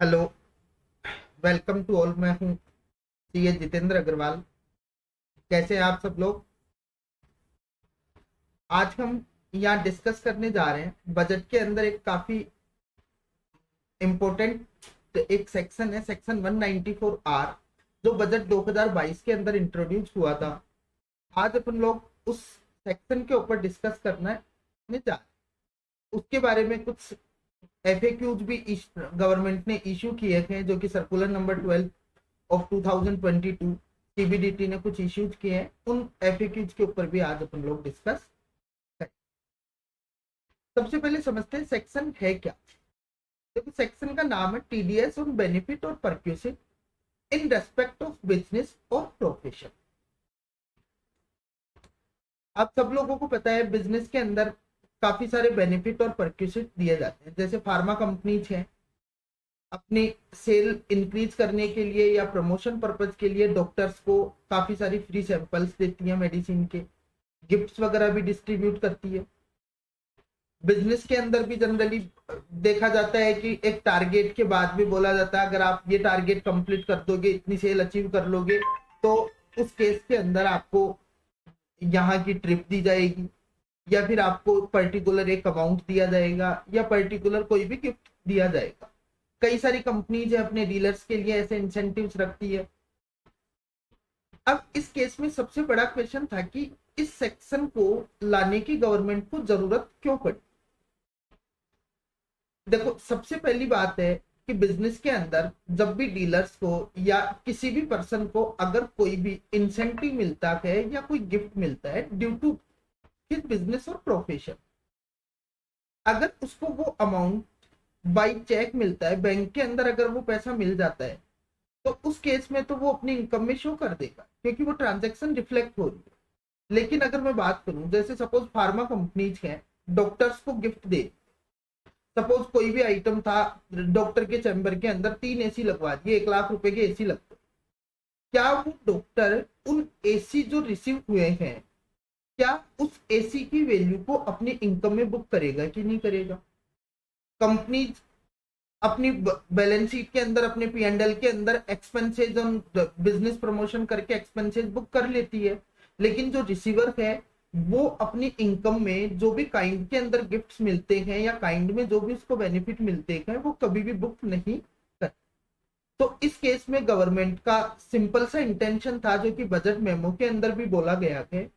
Hello, welcome to all. मैं हूँ CA Jitendra Agarwal. कैसे हैं आप सब लोग? आज हम यहाँ डिस्कस करने जा रहे हैं बजट के अंदर एक काफी इम्पोर्टेंट एक सेक्शन है, सेक्शन 194 आर, जो बजट 2022 के अंदर इंट्रोड्यूस हुआ था। आज अपन लोग उस सेक्शन के ऊपर डिस्कस करने जा रहे हैं। उसके बारे में कुछ एफएक्यूज भी गवर्नमेंट ने इशू किए थे, जो कि सर्कुलर नंबर 12 ऑफ 2022 सीबीडीटी ने कुछ इश्यूज किए हैं। उन एफएक्यूज के ऊपर भी आज अपन लोग डिस्कस करें। सबसे पहले समझते हैं सेक्शन है क्या। देखो, सेक्शन का नाम है टीडीएस ऑन बेनिफिट और परक्यूसिव इन रेस्पेक्ट ऑफ बिजनेस और प्रोफेशन। आप सब लोगों को पता है बिजनेस के अंदर काफी सारे बेनिफिट और परक्यूसिव दिए जाते हैं। जैसे फार्मा कंपनीज हैं, अपनी सेल इंक्रीज करने के लिए या प्रमोशन पर्पज के लिए डॉक्टर्स को काफी सारी फ्री सैंपल्स देती है, मेडिसिन के गिफ्ट्स वगैरह भी डिस्ट्रीब्यूट करती है। बिजनेस के अंदर भी जनरली देखा जाता है कि एक टारगेट के बाद भी बोला जाता है, अगर आप ये टारगेट कंप्लीट कर दोगे, इतनी सेल अचीव कर लोगे, तो उस केस के अंदर आपको यहाँ की ट्रिप दी जाएगी, या फिर आपको पर्टिकुलर एक अमाउंट दिया जाएगा, या पर्टिकुलर कोई भी गिफ्ट दिया जाएगा। कई सारी कंपनीज है अपने डीलर्स के लिए ऐसे इंसेंटिव्स रखती है। अब इस केस में सबसे बड़ा क्वेश्चन था कि इस सेक्शन को लाने की गवर्नमेंट को जरूरत क्यों पड़ी। देखो, सबसे पहली बात है कि बिजनेस के अंदर जब भी डीलर्स को या किसी भी पर्सन को अगर कोई भी इंसेंटिव मिलता है या कोई गिफ्ट मिलता है ड्यू टू हिज बिजनेस और प्रोफेशन, अगर उसको वो अमाउंट बाई चेक मिलता है, बैंक के अंदर अगर वो पैसा मिल जाता है, तो उस केस में तो वो अपनी इनकम में शो कर देगा, क्योंकि वो ट्रांजैक्शन रिफ्लेक्ट हो रही है। लेकिन अगर मैं बात करूं, जैसे सपोज फार्मा कंपनीज हैं, डॉक्टर्स को गिफ्ट दे, सपोज कोई भी आइटम था, डॉक्टर के चैम्बर के अंदर 3 एसी लगवा दिए, 1 लाख रुपए के एसी लगते, क्या वो डॉक्टर उन एसी जो रिसीव हुए हैं, क्या उस एसी की वैल्यू को अपनी इनकम में बुक करेगा कि नहीं करेगा? कंपनी अपनी बैलेंस शीट के अंदर, अपने पी एंड एल के अंदर एक्सपेंसेस ऑन बिजनेस प्रमोशन करके एक्सपेंसेस बुक कर लेती है, लेकिन जो रिसीवर है वो अपनी इनकम में जो भी काइंड के अंदर गिफ्ट्स मिलते हैं या काइंड में जो भी उसको बेनिफिट मिलते हैं वो कभी भी बुक नहीं कर। तो इस केस में गवर्नमेंट का सिंपल सा इंटेंशन था, जो कि बजट मेमो के अंदर भी बोला गया है,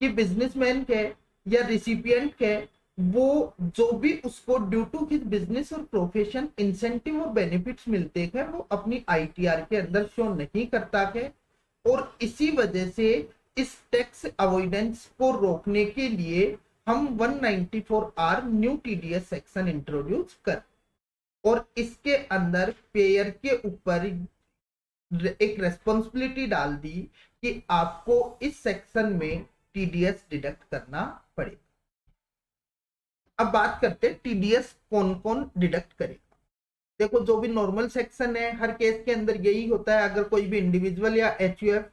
कि बिजनेसमैन के या रिसिपिएंट के वो जो भी उसको ड्यू टू हिज बिजनेस और प्रोफेशन इंसेंटिव और बेनिफिट्स मिलते हैं वो अपनी आईटीआर के अंदर शो नहीं करता है। और इसी वजह से इस टैक्स अवॉइडेंस को रोकने के लिए हम 194 R new TDS section introduce कर, और इसके अंदर पेयर के ऊपर एक रेस्पॉन्सिबिलिटी डाल दी कि आपको इस सेक्शन में टीडीएस डिडक्ट करना पड़ेगा। अब बात करते हैं टीडीएस कौन कौन डिडक्ट करेगा। देखो, जो भी नॉर्मल सेक्शन है हर केस के अंदर यही होता है, अगर कोई भी इंडिविजुअल या एचयूएफ,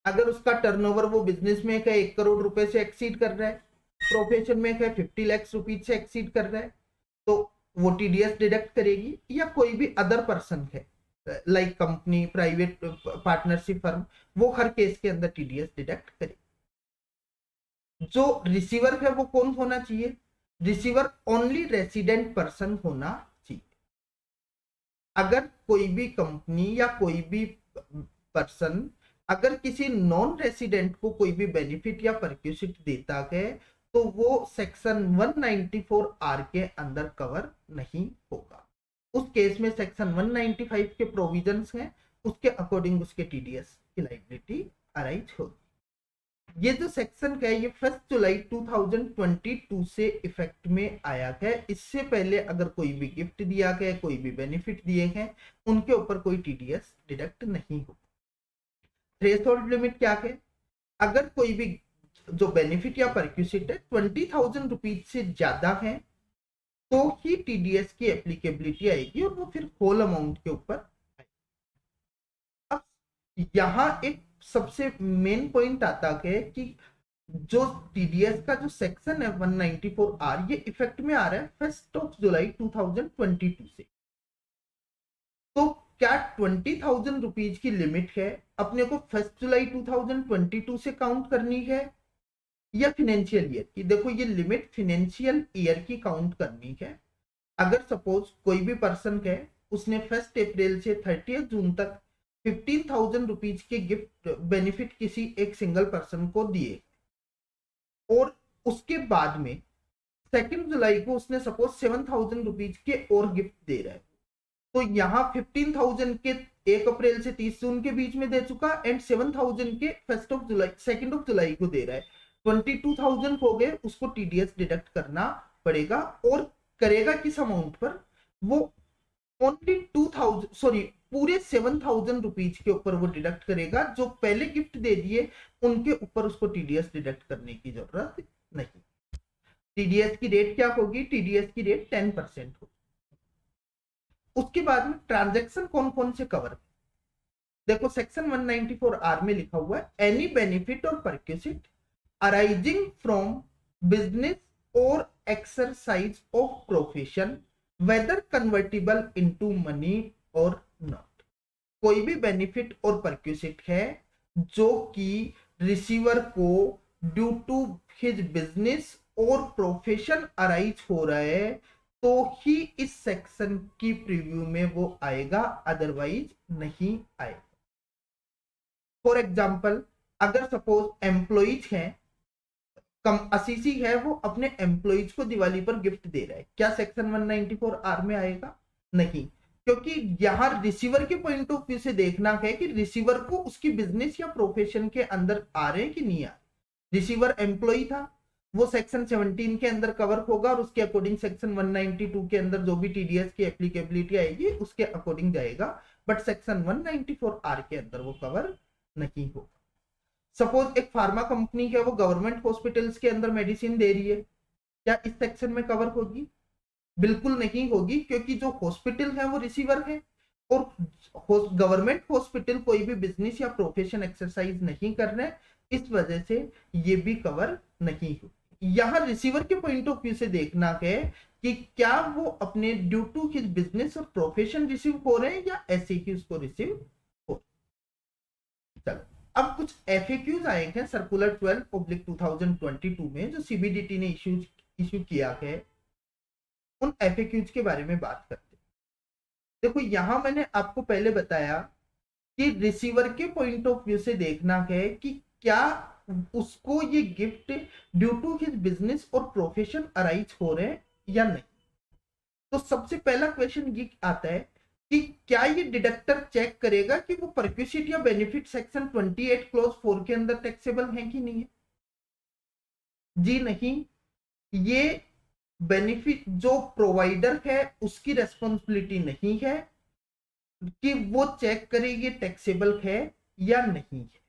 अगर उसका टर्नओवर वो बिजनेस में है 1 करोड़ रुपए से एक्सीड कर रहा है, प्रोफेशन में है 50 लाख रुपीज से एक्सीड कर रहा है, तो वो टीडीएस डिडक्ट करेगी। या कोई भी अदर पर्सन है, like company, private partnership firm, वो हर केस के अंदर टीडीएस डिडक्ट करेगी। जो रिसीवर है वो कौन होना चाहिए? रिसीवर ओनली रेसिडेंट पर्सन होना चाहिए। अगर कोई भी कंपनी या कोई भी पर्सन अगर किसी नॉन रेसिडेंट को कोई भी बेनिफिट या परक्यूसिट देता है, तो वो सेक्शन 194 आर के अंदर कवर नहीं होगा। उस केस में सेक्शन 195 के प्रोविजंस हैं, उसके अकॉर्डिंग उसके टीडीएस की लाइबिलिटी अराइज होगी। ये जो सेक्शन है ये 1 जुलाई 2022 से इफेक्ट में आया है। इससे पहले अगर कोई भी गिफ्ट दिया गया, कोई भी बेनिफिट दिए हैं, उनके ऊपर कोई टीडीएस डिडक्ट नहीं हो। थ्रेशोल्ड लिमिट क्या है? अगर कोई भी जो बेनिफिट या परक्यूसिट है 20,000 रुपीज से ज्यादा है, तो ही टीडीएस की एप्लीकेबिलिटी आएगी और वो फिर होल अमाउंट के ऊपर आएगी। अब यहाँ एक सबसे मेन पॉइंट आता है कि जो टीडीएस का जो सेक्शन है 194 आर, ये इफेक्ट में आ रहा है 1 जुलाई 2022 से। क्या 20,000 रुपीज की लिमिट है अपने को 1 जुलाई 2022 से काउंट करनी है या फाइनेंशियल ईयर की? देखो ये लिमिट फाइनेंशियल ईयर की काउंट करनी है। अगर सपोज कोई भी पर्सन है, उसने 1 अप्रैल से 30 जून तक 15,000 रुपीज के गिफ्ट बेनिफिट किसी एक सिंगल पर्सन को दिए, और उसके बाद में 2 जुलाई को उसने सपोज 7,000 रुपीज के और गिफ्ट दे रहा है, तो यहाँ 15,000 के 1 अप्रैल से 30 जून के बीच में दे चुका, एंड 7,000 के 2 जुलाई को दे रहा है। 22,000 हो गए, उसको टीडीएस डिडक्ट करना पड़ेगा। और करेगा किस अमाउंट पर? वो ओनली 2,000 सॉरी पूरे 7,000 रुपीज के ऊपर वो डिडक्ट करेगा। जो पहले गिफ्ट दे दिए उनके ऊपर उसको टीडीएस डिडक्ट करने की जरूरत नहीं। टीडीएस की रेट क्या होगी? टीडीएस की रेट 10% होगी। उसके बाद में ट्रांजैक्शन कौन कौन से कवर? देखो सेक्शन 194R में लिखा हुआ है, एनी बेनिफिट और परक्यूसिट अराइजिंग फ्रॉम बिजनेस और exercise of profession whether convertible into money और नॉट। कोई भी बेनिफिट और परक्यूसिट है जो कि रिसीवर को ड्यू टू हिज बिजनेस और प्रोफेशन अराइज हो रहा है, तो ही इस सेक्शन की प्रीव्यू में वो आएगा, अदरवाइज नहीं आएगा। फॉर एग्जाम्पल, अगर सपोज एम्प्लॉइज हैं, कम असीसी है, वो अपने एम्प्लॉइज को दिवाली पर गिफ्ट दे रहा है, क्या सेक्शन 194R में आएगा? नहीं, क्योंकि यहां रिसीवर के पॉइंट ऑफ व्यू से देखना है कि रिसीवर को उसकी बिजनेस या प्रोफेशन के अंदर आ रहे हैं कि नहीं आ रहे। रिसीवर एम्प्लॉय था, वो सेक्शन 17 के अंदर कवर होगा, और उसके अकॉर्डिंग सेक्शन 192 के अंदर जो भी टीडीएस की एप्लीकेबिलिटी आएगी उसके अकॉर्डिंग जाएगा, बट सेक्शन 194R के अंदर वो कवर नहीं होगा। सपोज एक फार्मा कंपनी है, वो गवर्नमेंट हॉस्पिटल्स के अंदर मेडिसिन दे रही है, क्या इस सेक्शन में कवर होगी? बिल्कुल नहीं होगी, क्योंकि जो हॉस्पिटल है वो रिसीवर है, और गवर्नमेंट हॉस्पिटल कोई भी बिजनेस या प्रोफेशन एक्सरसाइज नहीं कर रहे, इस वजह से ये भी कवर नहीं हो। यहाँ रिसीवर के पॉइंट ऑफ व्यू से देखना है कि क्या वो अपने ड्यू टू हिज बिजनेस और प्रोफेशन रिसीव हो रहे हैं या ऐसे ही उसको रिसीव हो। चलो, अब कुछ एफएक्यूज आए हैं सर्कुलर 12/2022 में, जो सीबीडीटी ने इश्यू किया है। उन एफएक्यूज के बारे में बात करते हैं। देखो यहां मैंने आपको पहले बताया कि रिसीवर के पॉइंट ऑफ व्यू से देखना है कि क्या उसको ये gift due to his business और प्रोफेशन अराइज हो रहे हैं या नहीं। तो सबसे पहला क्वेश्चन ये आता है कि क्या ये डिडक्टर चेक करेगा कि वो परक्यूसिट या बेनिफिट सेक्शन 28 क्लॉज 4 के अंदर टैक्सेबल है कि नहीं है? जी नहीं, ये बेनिफिट जो प्रोवाइडर है उसकी रेस्पॉन्सिबिलिटी नहीं है कि वो चेक करे ये टैक्सेबल है या नहीं है।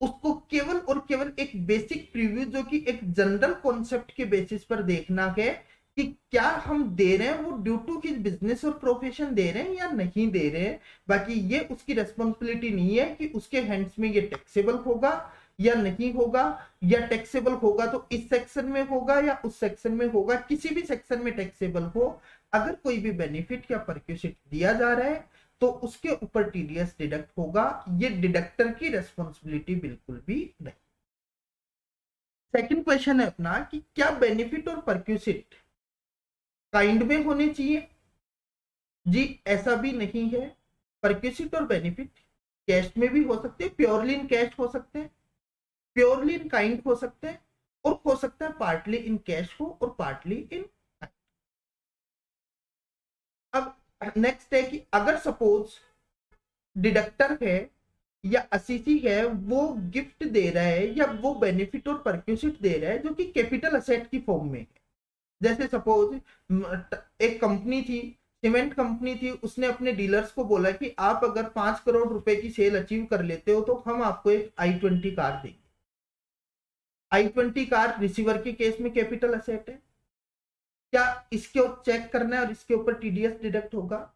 उसको केवल और केवल एक बेसिक प्रीव्यू, जो कि एक जनरल कॉन्सेप्ट के बेसिस पर देखना है कि क्या हम दे रहे हैं वो ड्यू टू हिज बिजनेस और प्रोफेशन दे रहे हैं या नहीं दे रहे हैं। बाकी ये उसकी रेस्पॉन्सिबिलिटी नहीं है कि उसके हैंड्स में ये टैक्सेबल होगा या नहीं होगा, या टैक्सेबल होगा तो इस सेक्शन में होगा या उस सेक्शन में होगा, किसी भी सेक्शन में टैक्सेबल हो। अगर कोई भी बेनिफिट या परक्यूसिट दिया जा रहा है तो उसके ऊपर टीडीएस डिडक्ट होगा, ये डिडक्टर की रेस्पॉन्सिबिलिटी बिल्कुल भी नहीं। सेकंड क्वेश्चन है अपना कि क्या बेनिफिट और परक्यूसिट काइंड में होने चाहिए? जी ऐसा भी नहीं है। परक्यूसिट और बेनिफिट कैश में भी हो सकते हैं, प्योरली इन कैश हो सकते हैं, प्योरली इन काइंड हो सकते हैं, और हो सकता है पार्टली इन कैश हो और पार्टली इन। अब नेक्स्ट है कि अगर सपोज डिडक्टर है या असीसी है, वो गिफ्ट दे रहा है या वो बेनिफिट और परक्यूसिट दे रहा है जो कि कैपिटल असेट की फॉर्म में है। जैसे सपोज एक कंपनी थी, सीमेंट कंपनी थी, उसने अपने डीलर्स को बोला कि आप अगर 5 करोड़ रुपए की सेल अचीव कर लेते हो तो हम आपको एक i20 कार देंगे। i20 कार रिसीवर के केस में कैपिटल असेट है, क्या इसके ऊपर चेक करना है और इसके ऊपर टीडीएस डिडक्ट होगा?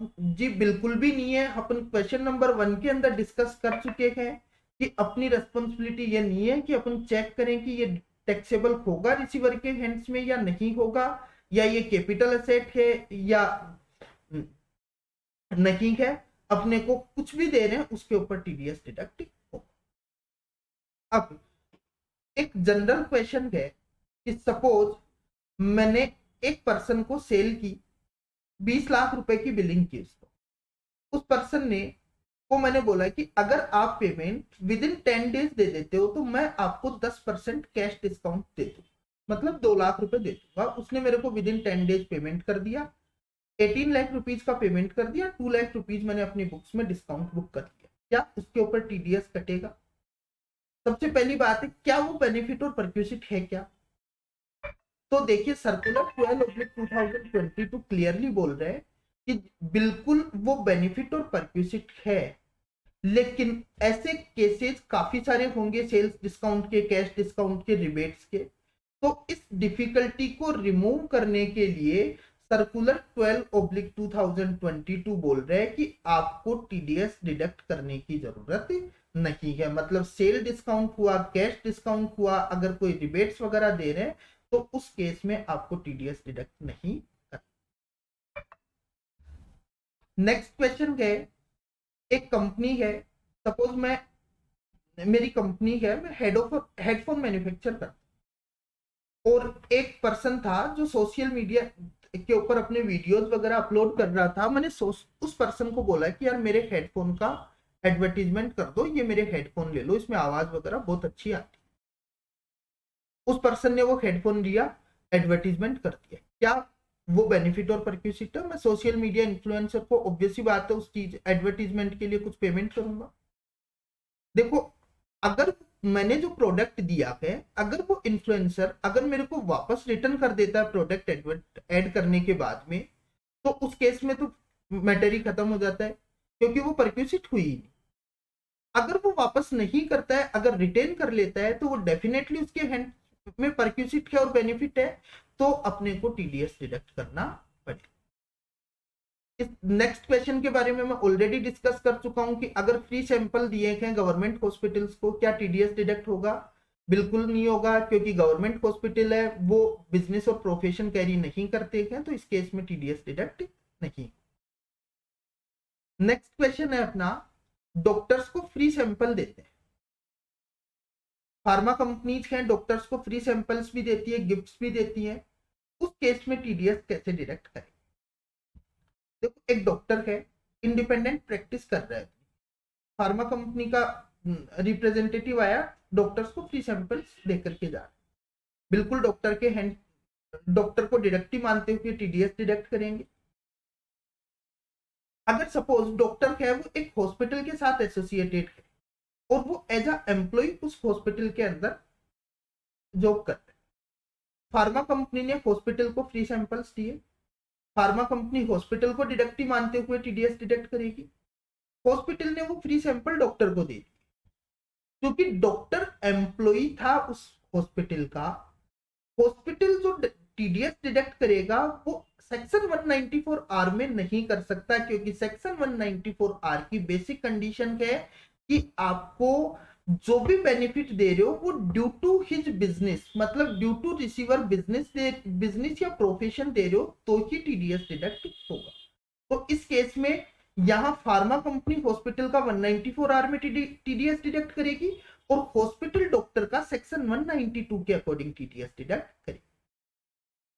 जी बिल्कुल भी नहीं है। अपन क्वेश्चन नंबर 1 के अंदर डिस्कस कर चुके हैं कि अपनी रेस्पॉन्सिबिलिटी ये नहीं है कि अपन चेक करें कि ये टैक्सेबल होगा रिसीवर के हैंड्स में या नहीं होगा, या ये कैपिटल असेट है या नहीं है, अपने को कुछ भी दे रहे हैं उसके ऊपर टीडीएस डिडक्ट होगा। अब एक जनरल क्वेश्चन है कि सपोज मैंने एक पर्सन को सेल की, 20 लाख रुपए की बिलिंग की उसको, उस पर्सन ने को मैंने बोला कि अगर आप पेमेंट विद इन 10 डेज दे देते हो तो मैं आपको 10% कैश डिस्काउंट दे दूँ, मतलब 2 लाख रुपए दे दूंगा। उसने मेरे को विद इन 10 डेज पेमेंट कर दिया, 18 लाख रुपीज का पेमेंट कर दिया, 2 लाख रुपीज मैंने अपनी बुक्स में डिस्काउंट बुक कर दिया, क्या उसके ऊपर टीडीएस कटेगा? सबसे पहली बात है, क्या वो बेनिफिट और परक्यूसिट है क्या? तो देखिए सर्कुलर 12/2022 क्लियरली बोल रहे हैं कि बिल्कुल वो बेनिफिट और परक्यूसिट है, लेकिन ऐसे केसेस काफी सारे होंगे सेल्स डिस्काउंट के, कैश डिस्काउंट के, रिबेट्स के। तो इस डिफिकल्टी को रिमूव करने के लिए सर्कुलर 12/2022 बोल रहे हैं कि आपको टीडीएस डिडक्ट करने की जरूरत नहीं है। मतलब सेल डिस्काउंट हुआ, कैश डिस्काउंट हुआ, अगर कोई रिबेट्स वगैरह दे रहे हैं तो उस केस में आपको टीडीएस डिडक्ट नहीं करना। नेक्स्ट क्वेश्चन है, एक कंपनी है, सपोज मेरी कंपनी है, मैं हेडफोन मैन्युफैक्चर करता हूं, और एक पर्सन था जो सोशल मीडिया के ऊपर अपने वीडियोस वगैरह अपलोड कर रहा था। मैंने उस पर्सन को बोला कि यार मेरे हेडफोन का एडवर्टीजमेंट कर दो, ये मेरे हेडफोन ले लो, इसमें आवाज वगैरह बहुत अच्छी आती है। उस पर्सन ने वो हेडफोन लिया, एडवर्टीजमेंट कर दिया, क्या वो बेनिफिट और परक्यूसिट है? मैं सोशल मीडिया इन्फ्लुएंसर को ऑब्वियसली बात है उस चीज एडवर्टीजमेंट के लिए कुछ पेमेंट करूंगा। देखो, अगर मैंने जो प्रोडक्ट दिया है, अगर वो इन्फ्लुएंसर अगर मेरे को वापस रिटर्न कर देता है प्रोडक्ट ऐड करने के बाद में, तो उस केस में तो मैटर ही खत्म हो जाता है, क्योंकि वो परक्यूसिट हुई नहीं। अगर वो वापस नहीं करता है, अगर रिटेन कर लेता है, तो वो डेफिनेटली उसके हैंड में परक्यूसिट है और बेनिफिट है, तो अपने को टीडीएस डिडक्ट करना पड़ेगा। इस नेक्स्ट क्वेश्चन के बारे में मैं ऑलरेडी डिस्कस कर चुका हूं कि अगर फ्री सैंपल दिए हैं गवर्नमेंट हॉस्पिटल्स को, क्या टीडीएस डिडक्ट होगा? बिल्कुल नहीं होगा, क्योंकि गवर्नमेंट हॉस्पिटल है, वो बिजनेस और प्रोफेशन कैरी नहीं करते हैं, तो इस केस में टीडीएस डिडक्ट नहीं। नेक्स्ट क्वेश्चन है अपना, डॉक्टर्स को फ्री सैंपल देते हैं, फार्मा कंपनीज हैं, डॉक्टर्स को फ्री सैंपल्स भी देती है, गिफ्ट्स भी देती है, उस केस में टीडीएस कैसे डिडक्ट करें? देखो, एक डॉक्टर है, इंडिपेंडेंट प्रैक्टिस कर रहा है, फार्मा कंपनी का रिप्रेजेंटेटिव आया, डॉक्टर्स को फ्री सैंपल्स देकर के जा रहा है, बिल्कुल डॉक्टर के हैंड, डॉक्टर को डिडक्टिव मानते हुए टीडीएस डिडक्ट करेंगे। अगर सपोज डॉक्टर है वो एक हॉस्पिटल के साथ एसोसिएटेड है और वो एज अ एम्प्लॉय उस हॉस्पिटल के अंदर जॉब कर रहे हैं, फार्मा कंपनी ने हॉस्पिटल को फ्री सैंपल्स दिए, फार्मा कंपनी हॉस्पिटल को डिडक्टिव मानते हुए टीडीएस डिडक्ट करेगी, हॉस्पिटल ने वो फ्री सैंपल डॉक्टर को दे दी, क्योंकि डॉक्टर एम्प्लॉय था उस हॉस्पिटल का। हॉस्पिटल जो टीडीएस डिडक्ट करेगा वो सेक्शन 194 आर में नहीं कर सकता, क्योंकि सेक्शन 194 आर की बेसिक कंडीशन है कि आपको जो भी बेनिफिट दे रहे हो वो ड्यू टू हिज बिजनेस, मतलब ड्यू टू रिसीवर बिजनेस या प्रोफेशन दे रहे हो तो ही टीडीएस डिडक्ट होगा। तो इस केस में यहां फार्मा कंपनी हॉस्पिटल का 194 आर में टीडीएस डिडक्ट करेगी और हॉस्पिटल डॉक्टर का सेक्शन 192 के अकॉर्डिंग टीडीएस डिडक्ट करेगी।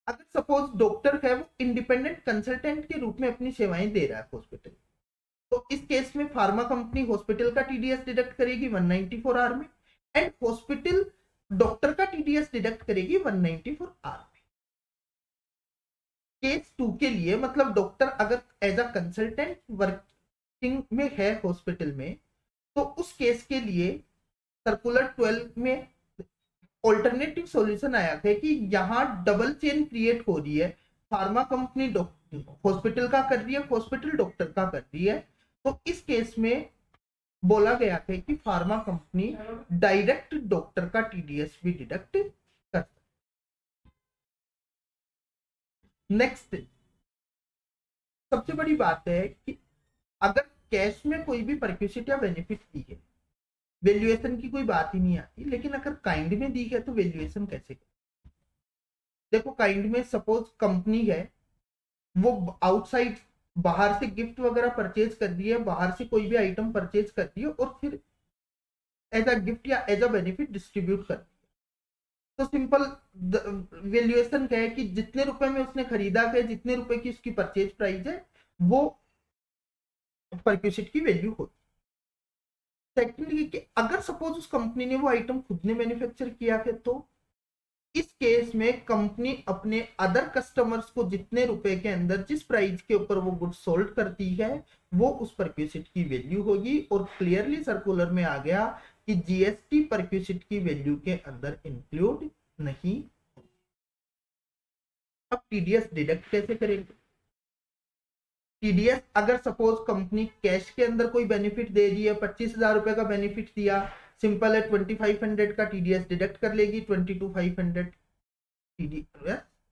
अगर सपोज डॉक्टर है वो इंडिपेंडेंट कंसल्टेंट के रूप में अपनी सेवाएं दे रहा है हॉस्पिटल, तो इस केस में फार्मा कंपनी हॉस्पिटल का टीडीएस डिडक्ट करेगी 194 आर में, एंड हॉस्पिटल डॉक्टर का टीडीएस डिडक्ट करेगी 194 आर में। केस 2 के लिए, मतलब डॉक्टर अगर एज अ कंसल्टेंट वर्किंग में है हॉस्पिटल में, तो उस केस के लिए सर्कुलर 12 में ऑल्टरनेटिव सॉल्यूशन आया है कि यहाँ डबल चेन क्रिएट हो रही है, फार्मा कंपनी हॉस्पिटल का कर रही है, हॉस्पिटल डॉक्टर का कर रही है, तो इस केस में बोला गया है कि फार्मा कंपनी डायरेक्ट डॉक्टर का टीडीएस भी डिडक्ट कर। नेक्स्ट सबसे बड़ी बात है कि अगर कैश में कोई भी परक्यूसिट या बेनिफिट दी है, वैल्यूएशन की कोई बात ही नहीं आती, लेकिन अगर काइंड में दी है तो वैल्यूएशन कैसे करें? देखो, काइंड में सपोज कंपनी है, वो आउटसाइड बाहर से गिफ्ट वगैरह परचेज कर दिए, बाहर से कोई भी आइटम परचेज कर दिए और फिर एज अ गिफ्ट या एज अ बेनिफिट डिस्ट्रीब्यूट कर दिया। तो सिंपल वैल्यूएशन क्या है कि जितने रुपए में उसने खरीदा है, जितने रुपए की उसकी परचेज प्राइस है, वो परक्यूसिट की वैल्यू होती है। सेकंडली कि अगर सपोज उस कंपनी ने वो आइटम खुद ने मैन्युफैक्चर किया है, तो इस केस में कंपनी अपने अदर कस्टमर्स को जितने रुपए के अंदर जिस प्राइस के ऊपर वो गुड्स सोल्ड करती है, वो उस परक्यूसिट की वैल्यू होगी। और क्लियरली सर्कुलर में आ गया कि जीएसटी परक्यूसिट की वैल्यू के अंदर इंक्लूड नहीं। अब टीडीएस डिडक्ट कैसे करेंगे? टीडीएस अगर सपोज कंपनी कैश के अंदर कोई बेनिफिट दे रही है, 25,000 रुपए का बेनिफिट दिया, सिंपल है 2500 का टीडीएस डिडक्ट कर लेगी, 22,500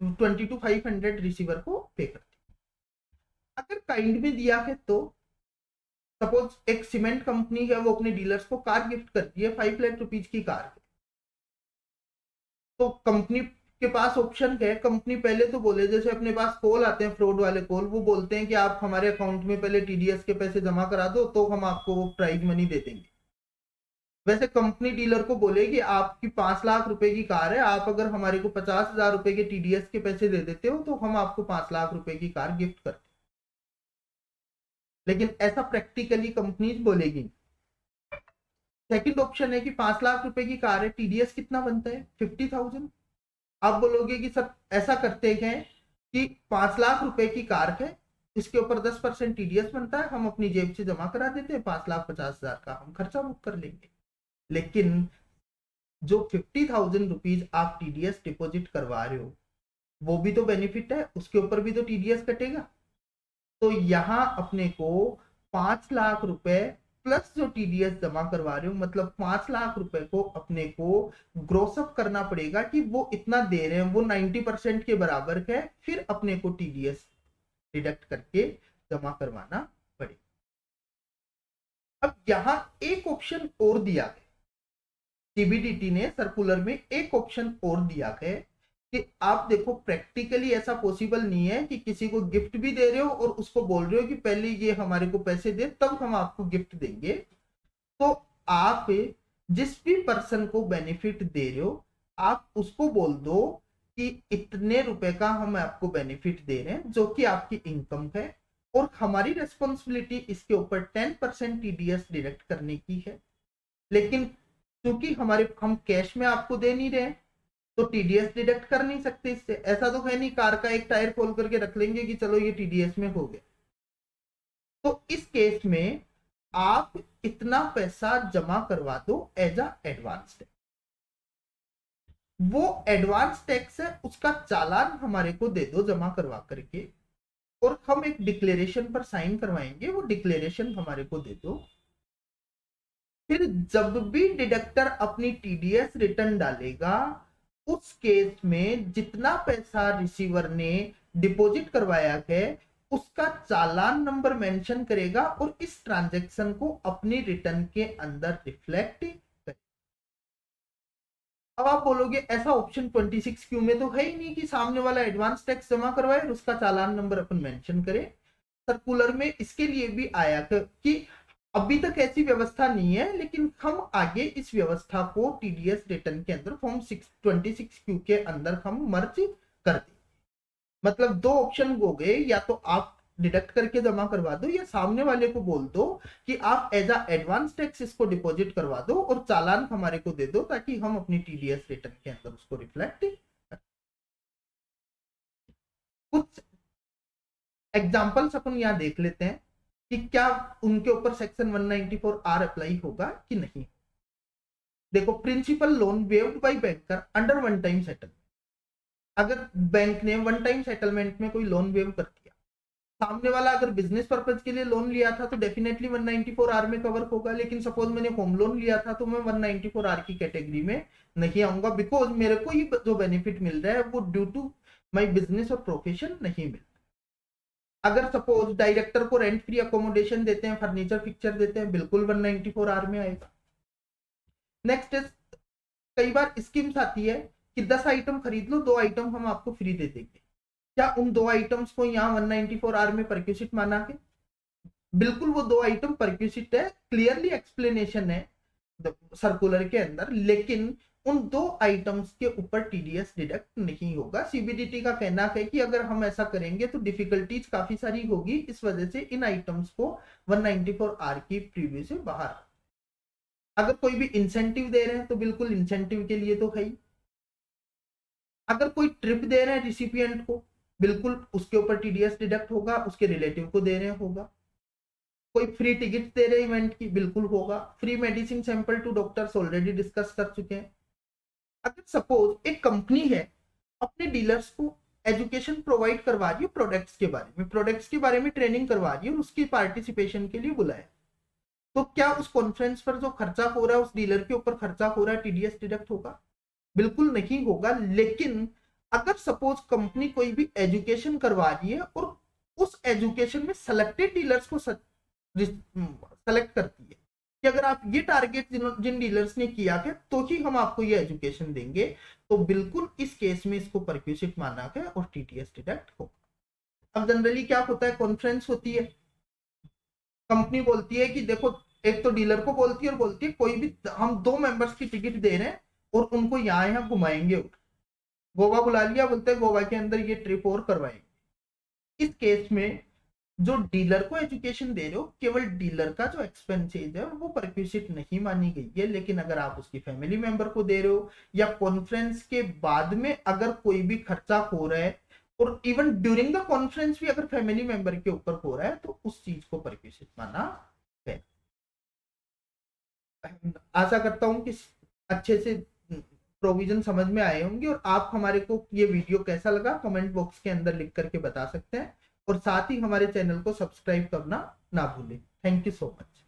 22,500 रिसीवर को पे कर दिया। अगर काइंड में दिया है तो सपोज एक सीमेंट कंपनी है, वो अपने डीलर्स को कार गिफ्ट करती है, 5 लाख रुपीज की कार है। तो कंपनी के पास ऑप्शन है, कंपनी पहले तो बोले, जैसे अपने पास कॉल आते हैं फ्रॉड वाले कॉल, वो बोलते हैं कि आप हमारे अकाउंट में पहले टीडीएस के पैसे जमा करा दो तो हम आपको वो प्राइज मनी दे देंगे। वैसे कंपनी डीलर को बोलेगी आपकी 5 लाख रुपए की कार है, आप अगर हमारे को 50,000 रुपए के टीडीएस के पैसे दे देते हो तो हम आपको 5 लाख रुपए की कार गिफ्ट करते हैं। लेकिन ऐसा प्रैक्टिकली कंपनीज बोलेगी। सेकंड ऑप्शन है कि 5 लाख रुपए की कार है, टीडीएस कितना बनता है? 50,000। आप बोलोगे कि सर ऐसा करते हैं कि 5 लाख रुपए की कार है, इसके ऊपर 10% टीडीएस बनता है, हम अपनी जेब से जमा करा देते हैं, 5,50,000 का हम खर्चा बुक कर लेंगे। लेकिन जो 50,000 रुपीज आप टीडीएस डिपॉजिट करवा रहे हो, वो भी तो बेनिफिट है, उसके ऊपर भी तो टीडीएस कटेगा। तो यहां अपने को 5 लाख रुपए प्लस जो टीडीएस जमा करवा रहे हो, मतलब 5 लाख रुपए को अपने को ग्रोसअप करना पड़ेगा कि वो इतना दे रहे हैं, वो 90% के बराबर है, फिर अपने को टीडीएस डिडक्ट करके जमा करवाना पड़ेगा। अब यहां एक ऑप्शन और दिया है, सीबीडीटी ने सर्कुलर में एक ऑप्शन और दिया है कि आप देखो प्रैक्टिकली ऐसा पॉसिबल नहीं है कि किसी को गिफ्ट भी दे रहे हो और उसको बोल रहे हो कि पहले ये हमारे को पैसे दे तब हम आपको गिफ्ट देंगे। तो आप जिस भी पर्सन को बेनिफिट दे रहे हो, आप उसको बोल दो कि इतने रुपए का हम आपको बेनिफिट दे रहे हैं जो कि आपकी इनकम है, और हमारी रेस्पॉन्सिबिलिटी इसके ऊपर 10% टीडीएस डिडक्ट करने की है। लेकिन क्योंकि हम कैश में आपको दे नहीं रहे, तो टीडीएस डिडक्ट कर नहीं सकते इससे। ऐसा तो है नहीं कार का एक टायर खोल करके रख लेंगे कि चलो ये टीडीएस में हो गया। तो इस केस में आप इतना पैसा जमा करवा दो एज अ एडवांस टैक्स। वो एडवांस टैक्स है, उसका चालान हमारे को दे दो जमा करवा करके, और हम एक डिक्लेरेशन पर साइन करवाएंगे, वो डिक्लेरेशन हमारे को दे दो। फिर जब भी डिडक्टर अपनी टीडीएस रिटर्न डालेगा, उस केस में जितना पैसा रिसीवर ने डिपॉजिट करवाया है उसका चालान नंबर मेंशन करेगा और इस ट्रांजैक्शन को अपनी रिटर्न के अंदर रिफ्लेक्ट करेगा। अब आप बोलोगे ऐसा ऑप्शन 26Q में तो है ही नहीं कि सामने वाला एडवांस टैक्स जमा करवाए और उसका चालान नंबर अपन मेंशन करे। सर्कुलर में इसके लिए भी आया कि अभी तक ऐसी व्यवस्था नहीं है, लेकिन हम आगे इस व्यवस्था को टीडीएस रिटर्न के अंदर फॉर्म 26Q के अंदर हम मर्ज कर दें। मतलब दो ऑप्शन हो गए, या तो आप डिडक्ट करके जमा करवा दो, या सामने वाले को बोल दो कि आप एज अ एडवांस टैक्स इसको डिपॉजिट करवा दो और चालान हमारे को दे दो, ताकि हम अपनी टीडीएस रिटर्न के अंदर उसको रिफ्लेक्ट करें। कुछ एग्जांपल्स अपन यहाँ देख लेते हैं कि क्या उनके ऊपर सेक्शन 194R अप्लाई होगा कि नहीं। देखो, principal loan waived by banker under one time settlement. अगर बैंक ने वन टाइम सेटलमेंट में कोई लोन वेव कर दिया, सामने वाला अगर बिजनेस पर्पज के लिए लोन लिया था तो डेफिनेटली 194R में कवर होगा। लेकिन सपोज मैंने होम लोन लिया था तो मैं 194R की कैटेगरी में नहीं आऊंगा, बिकॉज मेरे को ही जो बेनिफिट मिल रहा है वो ड्यू टू माई बिजनेस और प्रोफेशन नहीं मिल। अगर सपोज डायरेक्टर को रेंट फ्री अकोमोडेशन देते हैं, फर्नीचर फिक्चर देते हैं, बिल्कुल 194R में आएगा। नेक्स्ट इज, कई बार स्कीम्स आती है कि 10 आइटम खरीद लो, 2 आइटम हम आपको फ्री दे देंगे। क्या उन दो आइटम्स को यहाँ 194 आर में परक्यूसिट माना के? बिल्कुल वो दो आइटम परक्यूसिट है, क्लियरली एक्सप्लेनेशन है सर्कुलर के अंदर, लेकिन उन दो आइटम्स के ऊपर टीडीएस डिडक्ट नहीं होगा। सीबीडीटी का कहना है कि अगर हम ऐसा करेंगे तो डिफिकल्टीज काफी सारी होगी, इस वजह से इन आइटम्स को 194 आर की प्रीव्यू से बाहर। अगर कोई भी इंसेंटिव दे रहे हैं तो बिल्कुल इंसेंटिव के लिए तो है ही। अगर कोई ट्रिप दे रहे हैं रिसिपिएंट को, बिल्कुल उसके ऊपर टीडीएस डिडक्ट होगा, उसके रिलेटिव को दे रहे होगा। कोई फ्री टिकट दे रहे इवेंट की, बिल्कुल होगा। Free medicine sample to doctors already discuss कर चुके हैं। अगर सपोज एक कंपनी है अपने डीलर्स को एजुकेशन प्रोवाइड करवा रही है प्रोडक्ट्स के बारे में ट्रेनिंग करवा रही है और उसकी पार्टिसिपेशन के लिए बुलाया, तो क्या उस कॉन्फ्रेंस पर जो खर्चा हो रहा है, उस डीलर के ऊपर खर्चा हो रहा है, टीडीएस डिडक्ट होगा? बिल्कुल नहीं होगा। लेकिन अगर सपोज कंपनी कोई भी एजुकेशन करवा रही है और उस एजुकेशन में सेलेक्टेड डीलर्स को सेलेक्ट करती है कि अगर आप ये टारगेट जिन डीलर्स ने किया है तो ही हम आपको ये एजुकेशन देंगे, तो बिल्कुल इस केस में इसको परक्यूसिट माना गया और टीटीएस डिडक्ट होगा। अब जनरली क्या होता है, कॉन्फ्रेंस होती है, कंपनी बोलती है कि देखो, एक तो डीलर को बोलती है और बोलती है कोई भी हम 2 मेंबर्स की टिकट दे रहे हैं और उनको यहाँ यहाँ घुमाएंगे, गोवा बुला लिया, बोलते हैं गोवा के अंदर ये ट्रिप और करवाएंगे। इस केस में जो डीलर को एजुकेशन दे रहे हो, केवल डीलर का जो एक्सपेंसेज है वो परक्यूसिट नहीं मानी गई है। लेकिन अगर आप उसकी फैमिली मेंबर को दे रहे हो या कॉन्फ्रेंस के बाद में अगर कोई भी खर्चा हो रहा है और इवन ड्यूरिंग द कॉन्फ्रेंस भी अगर फैमिली मेंबर के ऊपर हो रहा है, तो उस चीज को परक्यूसिट माना है। आशा करता हूं कि अच्छे से प्रोविजन समझ में आए होंगे, और आप हमारे को ये वीडियो कैसा लगा कमेंट बॉक्स के अंदर लिख करके बता सकते हैं, और साथ ही हमारे चैनल को सब्सक्राइब करना ना भूलें। Thank you so much.